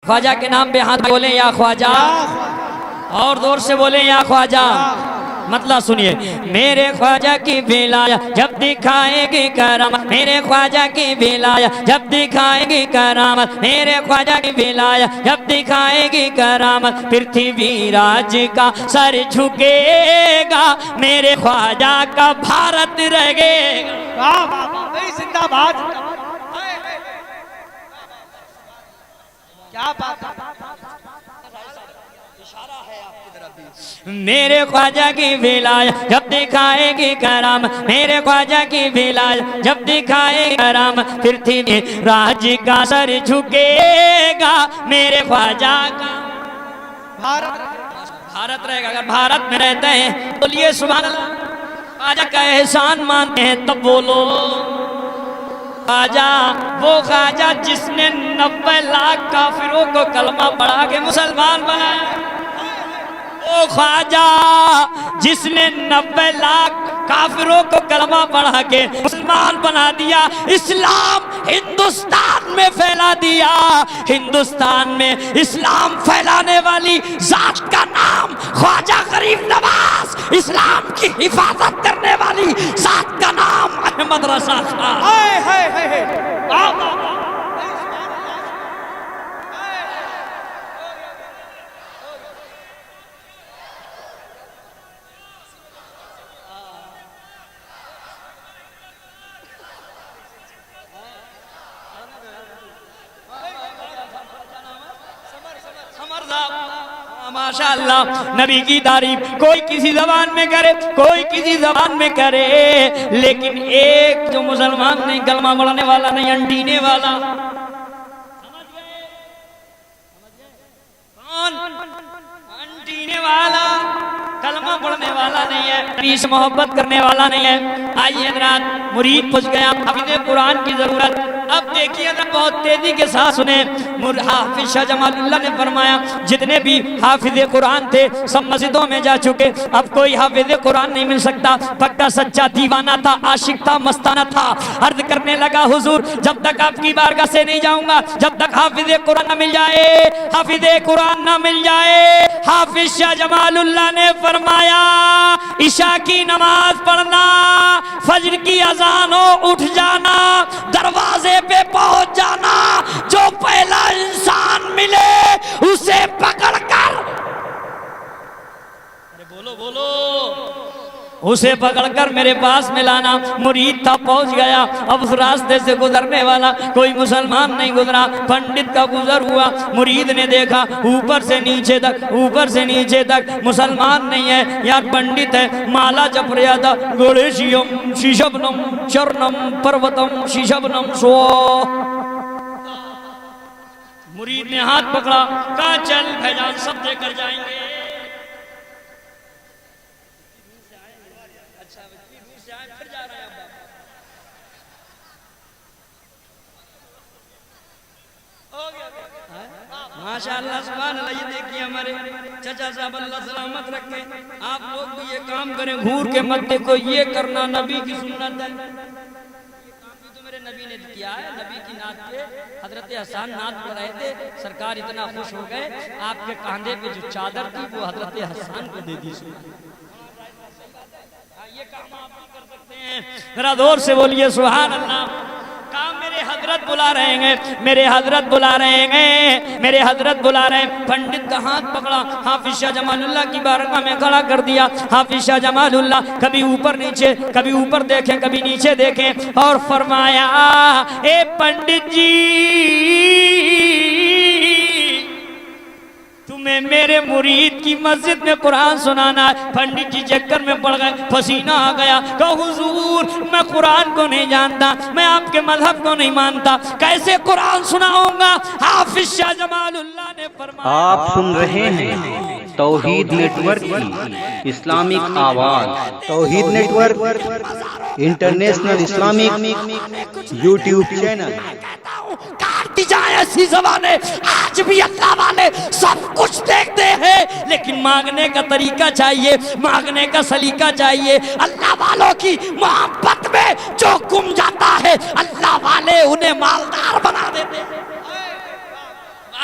ख्वाजा के नाम पे हाथ बोले या ख्वाजा, और जोर से बोले या ख्वाजा। मतलब सुनिए, मेरे ख्वाजा की बेलाया जब दिखाएगी करामत, मेरे ख्वाजा की बेलाया जब दिखाएगी करामत, मेरे ख्वाजा की बेलाया जब दिखाएगी करामत, पृथ्वी राज का सर झुकेगा, मेरे ख्वाजा का भारत रहेगा। जिंदाबाद। क्या बात मेरे ख्वाजा की बेलाया जब दिखाएगी कराम, मेरे ख्वाजा की बेलाया जब दिखाएगी कराम, पृथ्वी राज का सर झुकेगा, मेरे ख्वाजा का भारत रहेगा। अगर भारत में रहते हैं बोलिए सुभान अल्लाह। ख्वाजा का एहसान मानते हैं तब बोलो। ख्वाजा वो ख्वाजा जिसने 90 लाख काफिरों को कलमा पढ़ा के मुसलमान बनाया, वो ख्वाजा जिसने 90 लाख काफिरों को कलमा पढ़ा के मुसलमान बना दिया, इस्लाम हिंदुस्तान में फैला दिया। हिंदुस्तान में इस्लाम फैलाने वाली जात का नाम ख्वाजा गरीब नवाज, इस्लाम की हिफाजत करने वाली जात का नाम अहमद रजा था। माशाअल्लाह, नबी की तारीफ कोई किसी जबान में करे, कोई किसी जबान में करे, लेकिन एक जो मुसलमान नहीं, कलमा पढ़ने वाला नहीं, अंटीने वाला, कौन? अंटीने वाला, कलमा पढ़ने वाला नहीं है, नबी से मोहब्बत करने वाला नहीं है। आइए हज़रात, मुरीद पूछ गया, हाफिज़े कुरान की जरूरत। अब देखिए ना, बहुत तेजी के साथ सुने। हाफिज शाह जमालुल्लाह ने फरमाया, जितने भी हाफिज़े कुरान थे सब मस्जिदों में जा चुके, अब कोई हाफिज़े कुरान नहीं मिल सकता। पक्का सच्चा दीवाना था, आशिक था, मस्ताना था। अर्ज करने लगा, हुजूर जब तक आपकी बारगाह से नहीं जाऊंगा, जब तक हाफिज़े कुरान न मिल जाए, हाफिज़े कुरान न मिल जाए। हाफिज शाह जमालुल्लाह ने फरमाया, इशा की नमाज पढ़ना, फजर की अजान हो उठ जाना, दरवाजे पे पहुंच जाना, जो पहला इंसान मिले उसे पकड़कर, बोलो बोलो, उसे पकड़कर मेरे पास में लाना। मुरीद था, पहुंच गया। अब उस रास्ते से गुजरने वाला कोई मुसलमान नहीं गुजरा, पंडित का गुजर हुआ। मुरीद ने देखा ऊपर से नीचे तक, ऊपर से नीचे तक मुसलमान नहीं है, यार पंडित है। माला जप रहा था, गणेशियम शीशबनम चरणम पर्वतम शीशबनम स्व। मुरीद ने हाथ पकड़ा, कहा चल भाईजान सब देकर जाएंगे। माशाअल्लाह सुभान अल्लाह। ये देखिए हमारे चाचा साहब, अल्लाह सलामत रखे। आप लोग भी ये काम करें, घूर के मत देखो, ये करना नबी की सुन्नत है। तो मेरे नबी ने किया है। नबी की नात पे हजरत हसन नात पढ़ रहे थे, सरकार इतना खुश हो गए, आपके कांधे पे जो चादर थी वो हजरत हसन को दे दी। ये काम आप भी कर सकते हैं, जरा जोर से बोलिए सुभान अल्लाह। काम मेरे हजरत बुला रहे हैं, मेरे हजरत बुला रहे हैं, मेरे हजरत बुला रहे हैं। पंडित का हाथ पकड़ा, हाफिज शाह जमालुल्लाह की बारगाह में खड़ा कर दिया। हाफिज शाह जमालुल्लाह कभी ऊपर नीचे, कभी ऊपर देखें, कभी नीचे देखें, और फरमाया, ए पंडित जी, तुम्हें मेरे मुरीद की मस्जिद में कुरान सुनाना है। पंडित जी चक्कर में पड़ गए, पसीना आ गया। कहा हुजूर मैं कुरान को नहीं जानता, मैं आपके मजहब को नहीं मानता, कैसे कुरान सुनाऊंगा? हाफिज शाह जमालुल्लाह ने फरमाया, आप सुन रहे हैं तौहीद नेटवर्क की इस्लामिक आवाज। Tauheed network international Islamic YouTube channel. काटती जाए ऐसी ज़बानें, आज भी अल्लाह वाले सब कुछ देखते हैं, लेकिन मांगने का तरीका चाहिए, मांगने का सलीका चाहिए। अल्लाह वालों की मोहब्बत में जो गुम जाता है, अल्लाह वाले उन्हें मालदार बना देते हैं।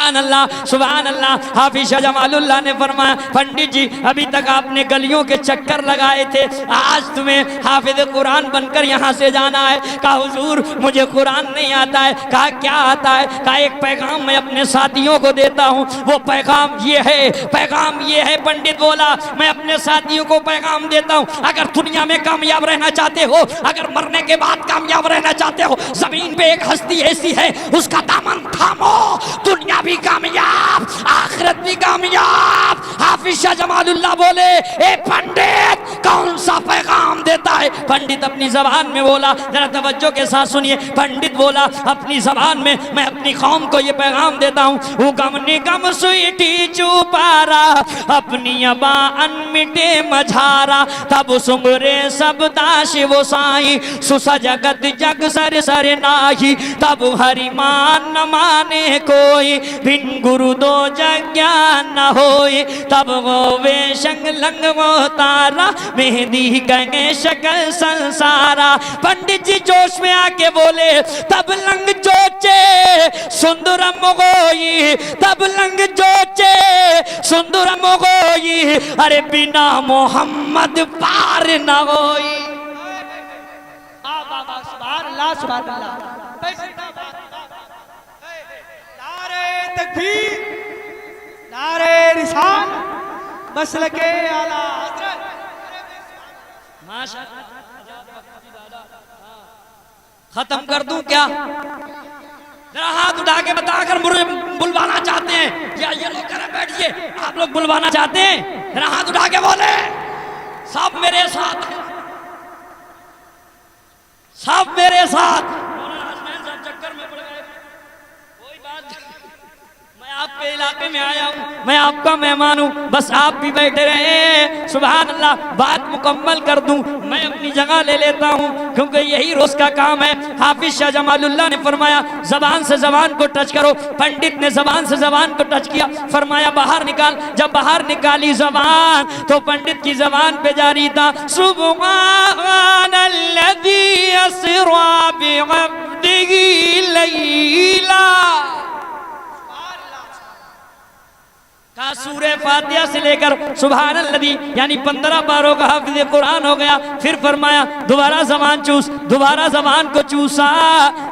सुभान अल्लाह। हाफिज शाह जमालुल्लाह ने फरमाया, पंडित जी अभी तक आपने गलियों के चक्कर लगाए थे, आज तुम्हें हाफिज कुरान बनकर यहाँ से जाना है। कहा हुजूर मुझे कुरान नहीं आता है। कहा क्या आता है? कहा एक पैगाम मैं अपने साथियों को देता हूँ, वो पैगाम ये है, पैगाम ये है। पंडित बोला मैं अपने साथियों को पैगाम देता हूँ, अगर दुनिया में कामयाब रहना चाहते हो, अगर मरने के बाद कामयाब रहना चाहते हो, जमीन पे एक हस्ती ऐसी है उसका दामन थामो, दुनिया भी कामयाब आखिरत भी कामयाब। हाफिज शाह जमालुल्लाह बोले ए पंडित कौन सा पैगाम देता है? पंडित अपनी जबान में बोला, जरा तवज्जो के साथ सुनिए। पंडित बोला अपनी जबान में मैं अपनी कौम को ये पैगाम देता हूँ, वो गम निगम स्वीटी चुपारा अपनी अबा अनमिटे मझारा, तब सुमरे सब दाश वो साई सुसा जगत जग सर सर नाही, तब हरि मान न माने कोई बिन गुरु दो जग ज्ञान न होए, तब वो वे शंग लंग वो तारा मेहंदी गए शकल संसारा। पंडित जी जोश में आके बोले तब लंग जोचे सुंदरम गोई, तब लंग जोचे सुंदरम गोई, अरे बिना मोहम्मद पार न होई। सुभान अल्लाह सुभान अल्लाह। नारे तकबीर, नारे रिसाल, मसलके आला हज़रत। खत्म कर दूं क्या? जरा हाथ उठा के बताकर मुझे बुलवाना चाहते हैं, या ये लोग करें बैठिए, आप लोग बुलवाना चाहते हैं? जरा हाथ उठा के बोले सब मेरे साथ, सब मेरे साथ। चक्कर में पड़ गए, कोई बात नहीं, मैं आपके इलाके में आया हूँ, मैं आपका मेहमान हूँ, बस आप भी बैठे रहे। सुभान अल्लाह। बात मुकम्मल कर दूं, मैं अपनी जगह ले लेता हूँ क्योंकि यही रोज का काम है। हाफिज शाह जमालुल्लाह ने फरमाया जबान से जबान को टच करो। पंडित ने जबान से जबान को टच किया, फरमाया बाहर निकाल। जब बाहर निकाली जबान तो पंडित की जबान पे जारी था सुब्हानल्लज़ी अस्रा बिअब्दिही लैला। सूरे फातिहा से लेकर सुभान अल्लज़ी यानी 15 पारों का हाफिज़ कुरान हो गया। फिर फरमाया दोबारा ज़बान चूस, दोबारा ज़बान को चूसा,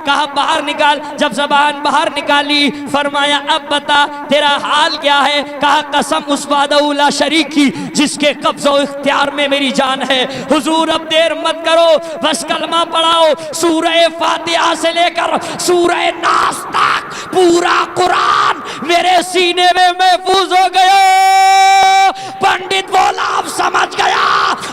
कहा बाहर निकाल। जब ज़बान बाहर निकाली फरमाया अब बता तेरा हाल क्या है? कहा कसम उस वादा शरीक की जिसके कब्ज़ो इख्तियार में मेरी जान है। हुजूर अब देर मत करो, बस कलमा पढ़ाओ। सूरे फातिहा से लेकर सूरे नास तक पूरा कुरान मेरे सीने में महफूज हो गया। पंडित बोला अब समझ गया,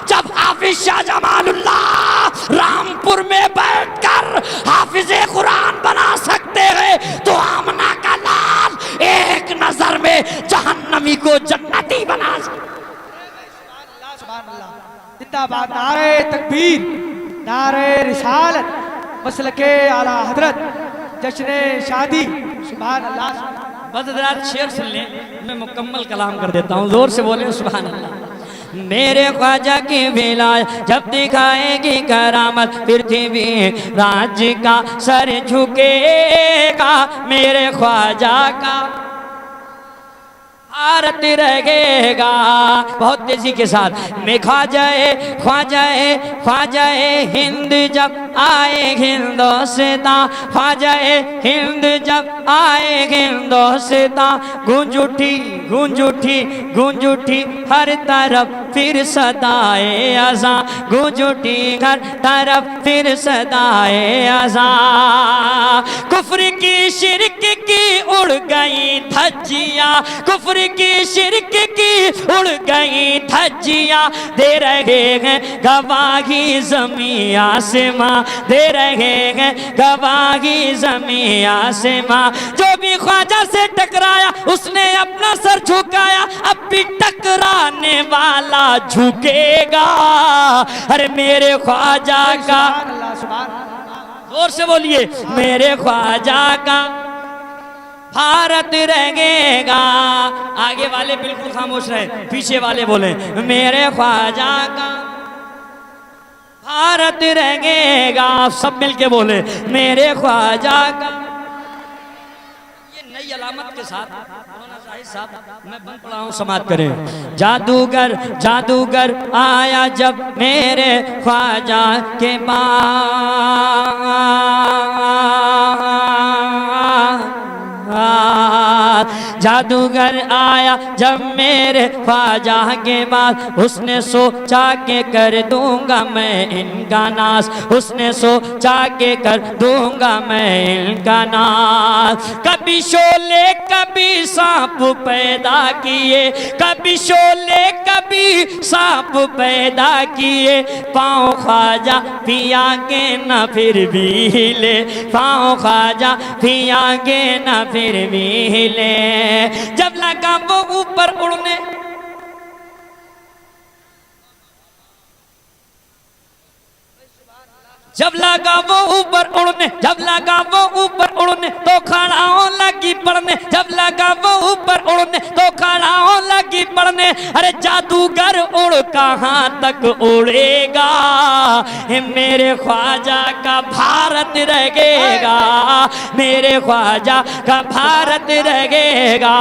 जब हाफिज शाह जमालुल्लाह रामपुर में बैठकर हाफिज़े कुरान बना सकते हैं तो आमना का लाल एक नजर में जहन्नमी को जन्नती बना सकते। जिंदाबाद। नारे तकबीर, नारे रिसालत, मसलके आला हजरत, जश्न शादी। सुभान अल्लाह। बस हज़रात शेर सुन लें, मैं मुकम्मल कलाम कर देता हूँ, जोर से बोले सुभान अल्लाह। मेरे ख्वाजा की विलायत जब दिखाएगी करामत, पृथ्वी राज्य का सर झुकेगा, मेरे ख्वाजा का भारत रहेगा। बहुत तेजी के साथ मैं ख्वाजाए ख्वाजाए ख्वाजाए हिंद जब आए हिंदोस्तां, ख्वाजाए हिंद जब आए हिंदोस्तां, गूंज उठी गूंज उठी गूंज उठी हर तरफ फिर सदाए अज़ां, गूंज उठी हर तरफ फिर सदाए अज़ां। कुफ्र की शिरक की उड़ गई धज्जियां, कुफ्र की शिरक की उड़ गई धज्जियां, दे रहे हैं गवाही ज़मीं आसमां, दे रहे हैं गवाही ज़मीं आसमां। जो भी ख्वाजा से टकराया उसने अपना सर झुकाया, अब भी टकराने वाला झुकेगा। अरे मेरे ख्वाजा का, जोर से बोलिए, मेरे ख्वाजा का भारत रहेगा। आगे वाले बिल्कुल खामोश रहे, पीछे वाले बोले मेरे ख्वाजा का भारत रहेगा। आप सब मिलके बोले मेरे ख्वाजा का। ये नई नई अलामत के साथ मौलाना जाहिद साहब मैं बंद पढ़ा हूं, समाप्त करें। जादूगर जादूगर आया जब मेरे ख्वाजा के जादूगर आया जब मेरे ख्वाजा के बाद, उसने सोचा के कर दूंगा मैं इनका नाश, उसने सोचा के कर दूंगा मैं इनका नाश। कभी शोले कभी सांप पैदा किए, कभी शोले कभी सांप पैदा किए, पाँव ख्वाजा पिया के न फिर भी हिले, पाँव ख्वाजा पिया के न फिर भी हिले। जब लगा वो ऊपर उड़ने, जब लगा वो ऊपर उड़ने, जब लगा वो ऊपर उड़ने तो खड़ाओं लगी पड़ने, जब लगा वो ऊपर उड़ने तो खड़ाओं लगी पड़ने। अरे जादूगर उड़ कहाँ तक उड़ेगा, मेरे ख्वाजा का भारत रहेगा, मेरे ख्वाजा का भारत रहेगा।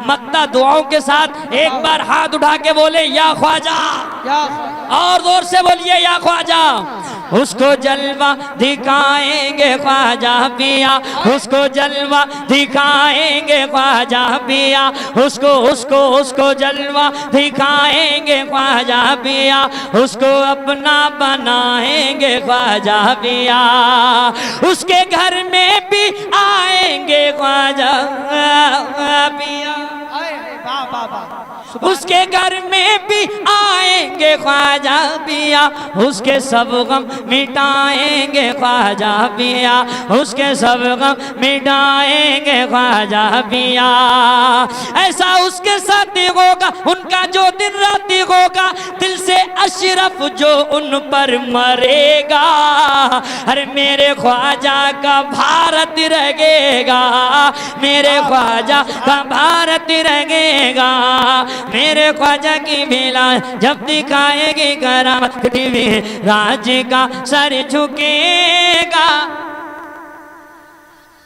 मक्ता दुआओं के साथ एक बार हाथ उठा के बोले या ख्वाजा, और जोर से बोलिए या ख्वाजा। उसको जलवा दिखाएंगे ख्वाजा पिया, उसको जलवा दिखाएंगे ख्वाजा पिया, उसको उसको उसको जलवा दिखाएंगे ख्वाजा पिया, उसको अपना बनाएंगे ख्वाजा पिया। उसके घर में भी आएंगे ख्वाजा पिया, उसके घर में भी आएंगे ख्वाजा पिया, उसके सब गम मिटाएंगे ख्वाजा पिया, उसके सब गम मिटाएंगे ख्वाजा पिया। ऐसा उसके साथ होगा उनका जो दिन रात होगा, दिल से अशरफ जो उन पर मरेगा। अरे मेरे ख्वाजा का भारत रहेगा, मेरे ख्वाजा का भारत रहेगा, मेरे ख्वाजा की बेला जब दिखाएगी करामत, पृथ्वी राज्य का सर झुकेगा।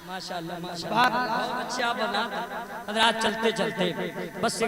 माशाअल्लाह माशाअल्लाह, अच्छा बना। हज़रात चलते चलते बस